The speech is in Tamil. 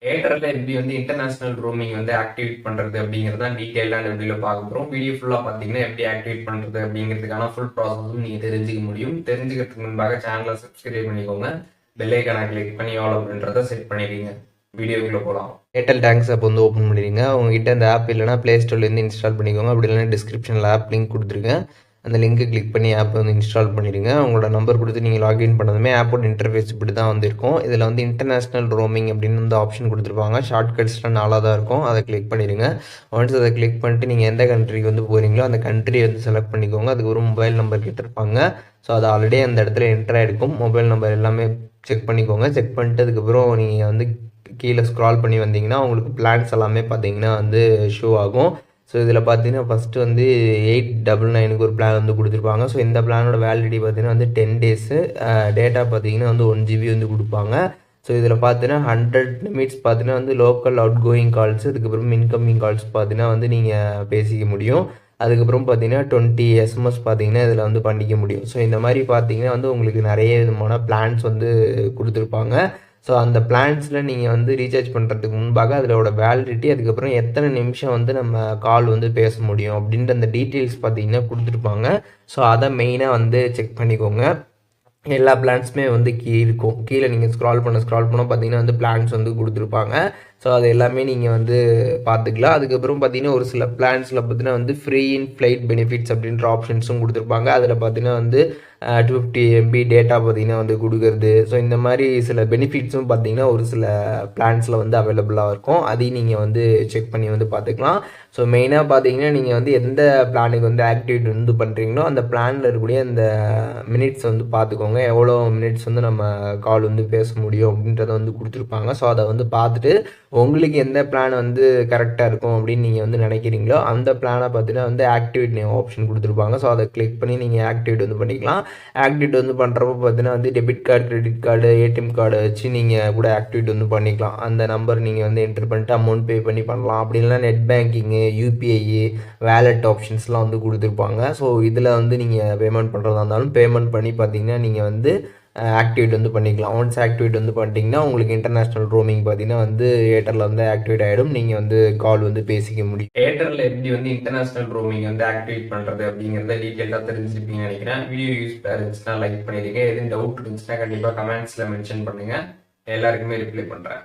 ஏர்டெல்ல எப்படி வந்து இன்டர்நேஷனல் ரோமிங் வந்து ஆக்டிவேட் பண்றது அப்படிங்கிறது தான் டீடைல்டான வீடியோல பார்க்க போறோம். வீடியோ ஃபுல்லா பார்த்தீங்கன்னா எப்படி ஆக்டிவேட் பண்றது அப்படிங்கிறதுக்கான ஃபுல் ப்ராசஸும் நீங்க தெரிஞ்சுக்க முடியும். தெரிஞ்சுக்கிறதுக்கு முன்பாக சேனலை சப்ஸ்கிரைப் பண்ணிக்கோங்க. பெல் ஐக்கானை கிளிக் பண்ணி ஆல் அப்படின்றத செட் பண்ணிடுங்க. வீடியோக்குள்ள போகலாம். ஏர்டெல் தேங்க்ஸ் ஆப் வந்து ஓப்பன் பண்ணிடுங்க. உங்ககிட்ட இந்த ஆப் இல்லைனா ப்ளே ஸ்டோர்லேருந்து இன்ஸ்டால் பண்ணிக்கோங்க. அப்படி இல்லைனா டிஸ்கிரிப்ஷனில் ஆப் லிங்க் கொடுத்துருக்கேன். அந்த லிங்க்கை கிளிக் பண்ணி ஆப் வந்து இன்ஸ்டால் பண்ணிடுங்க. உங்களோட நம்பர் கொடுத்து நீங்கள் லாகின் பண்ணதுமே ஆப்போட இன்டர்ஃபேஸ் இப்படி தான் வந்திருக்கும். இதில் வந்து இன்டர்நேஷ்னல் ரோமிங் அப்படின்னு வந்து ஆப்ஷன் கொடுத்துருப்பாங்க. ஷார்ட்கட்ஸ்லாம் நாளாக தான் இருக்கும். அதை கிளிக் பண்ணிடுங்க. ஒன்ஸ் அதை கிளிக் பண்ணிட்டு நீங்கள் எந்த கண்ட்ரிக்கு வந்து போகிறீங்களோ அந்த கண்ட்ரியை வந்து செலக்ட் பண்ணிக்கோங்க. அதுக்கு ஒரு மொபைல் நம்பர் கேட்டிருப்பாங்க. ஸோ அது ஆல்ரெடி அந்த இடத்துல என்டர் ஆகிருக்கும். மொபைல் நம்பர் எல்லாமே செக் பண்ணிக்கோங்க. செக் பண்ணிட்டு அதுக்கப்புறம் நீங்கள் வந்து கீழே ஸ்க்ரால் பண்ணி வந்தீங்கன்னா உங்களுக்கு பிளான்ஸ் எல்லாமே பார்த்தீங்கன்னா வந்து ஷோ ஆகும். ஸோ இதில் பார்த்தீங்கன்னா ஃபஸ்ட்டு வந்து 899க்கு ஒரு பிளான் வந்து கொடுத்துருப்பாங்க. ஸோ இந்த பிளானோட வேலிடிட்டி பார்த்தீங்கன்னா வந்து 10 டேஸு. டேட்டா பார்த்தீங்கன்னா வந்து 1 GB வந்து கொடுப்பாங்க. ஸோ இதில் பார்த்தீங்கன்னா 100 நிமிட்ஸ் பார்த்தீங்கன்னா வந்து லோக்கல் அவுட் கோயிங் கால்ஸ், அதுக்கப்புறம் இன்கமிங் கால்ஸ் பார்த்தீங்கன்னா வந்து நீங்கள் பேசிக்க முடியும். அதுக்கப்புறம் பார்த்தீங்கன்னா 20 SMS பார்த்தீங்கன்னா இதில் வந்து பண்ணிக்க முடியும். ஸோ இந்த மாதிரி பார்த்தீங்கன்னா வந்து உங்களுக்கு நிறைய விதமான பிளான்ஸ் வந்து கொடுத்துருப்பாங்க. ஸோ அந்த பிளான்ஸில் நீங்கள் வந்து ரீசார்ஜ் பண்ணுறதுக்கு முன்பாக அதோட வேலிடிட்டி, அதுக்கப்புறம் எத்தனை நிமிஷம் வந்து நம்ம கால் வந்து பேச முடியும் அப்படின்ற அந்த டீட்டெயில்ஸ் பார்த்தீங்கன்னா கொடுத்துருப்பாங்க. ஸோ அதை மெயினாக வந்து செக் பண்ணிக்கோங்க. எல்லா பிளான்ஸுமே வந்து இருக்கும். கீழே நீங்கள் ஸ்க்ரால் பண்ண பார்த்தீங்கன்னா வந்து பிளான்ஸ் வந்து கொடுத்துருப்பாங்க. ஸோ அது எல்லாமே நீங்கள் வந்து பார்த்துக்கலாம். அதுக்கப்புறம் பார்த்தீங்கன்னா ஒரு சில பிளான்ஸில் பார்த்தீங்கன்னா வந்து ஃப்ரீ இன் ஃப்ளைட் பெனிஃபிட்ஸ் அப்படின்ற ஆப்ஷன்ஸும் கொடுத்துருப்பாங்க. அதில் பார்த்தீங்கன்னா வந்து 250 MB டேட்டா பார்த்தீங்கன்னா வந்து கொடுக்குறது. ஸோ இந்த மாதிரி சில பெனிஃபிட்ஸும் பார்த்தீங்கன்னா ஒரு சில பிளான்ஸில் வந்து அவைலபிளாக இருக்கும். அதையும் நீங்கள் வந்து செக் பண்ணி வந்து பார்த்துக்கலாம். ஸோ மெயினாக பார்த்தீங்கன்னா நீங்கள் வந்து எந்த பிளானுக்கு வந்து ஆக்டிவேட் வந்து பண்ணுறீங்களோ அந்த பிளானில் இருக்கக்கூடிய அந்த மினிட்ஸ் வந்து பார்த்துக்கோங்க. எவ்வளோ மினிட்ஸ் வந்து நம்ம கால் வந்து பேச முடியும் அப்படின்றத வந்து கொடுத்துருப்பாங்க. ஸோ அதை வந்து பார்த்துட்டு உங்களுக்கு எந்த பிளான் வந்து கரெக்டாக இருக்கும் அப்படின்னு நீங்கள் வந்து நினைக்கிறீங்களோ அந்த பிளானை பார்த்தீங்கன்னா வந்து ஆக்டிவேட் ஆப்ஷன் கொடுத்துருப்பாங்க. ஸோ அதை கிளிக் பண்ணி நீங்கள் ஆக்டிவேட் வந்து பண்ணிக்கலாம். ஆக்டிவேட் வந்து பண்ணுறப்போ பார்த்தீங்கன்னா வந்து debit card, credit card, ATM card வச்சு நீங்கள் கூட ஆக்டிவேட் வந்து பண்ணிக்கலாம். அந்த நம்பர் நீங்கள் வந்து என்டர் பண்ணிட்டு அமௌண்ட் பே பண்ணி பண்ணலாம். அப்படி இல்லைனா நெட் பேங்கிங்கு, யூபிஐ, வேலெட் ஆப்ஷன்ஸ்லாம் வந்து கொடுத்துருப்பாங்க. ஸோ இதில் வந்து நீங்கள் பேமெண்ட் பண்ணுறதா இருந்தாலும் பேமெண்ட் பண்ணி பார்த்தீங்கன்னா நீங்கள் வந்து ஆக்டிவேட் வந்து பண்ணிக்கலாம். ஒன்ஸ் ஆக்டிவேட் வந்து பண்ணிட்டீங்கன்னா உங்களுக்கு இன்டர்நேஷ்னல் ரோமிங் பார்த்தீங்கன்னா வந்து ஏர்டெல்லில் வந்து ஆக்டிவேட் ஆகிடும். நீங்கள் வந்து கால் வந்து பேசிக்க முடியும். ஏர்டெல்லில் எப்படி வந்து இன்டர்நேஷ்னல் ரோமிங் வந்து ஆக்டிவேட் பண்ணுறது அப்படிங்கிறத டீட்டெயிலாக தெரிஞ்சுப்பீங்கன்னு நினைக்கிறேன். வீடியோ யூஸ்ஃபுல்லாக இருந்துச்சுன்னா லைக் பண்ணிடுங்க. எதுவும் டவுட் இருந்துச்சுன்னா கண்டிப்பாக கமெண்ட்ஸில் மென்ஷன் பண்ணுங்கள். எல்லாருக்குமே ரிப்ளை பண்ணுறேன்.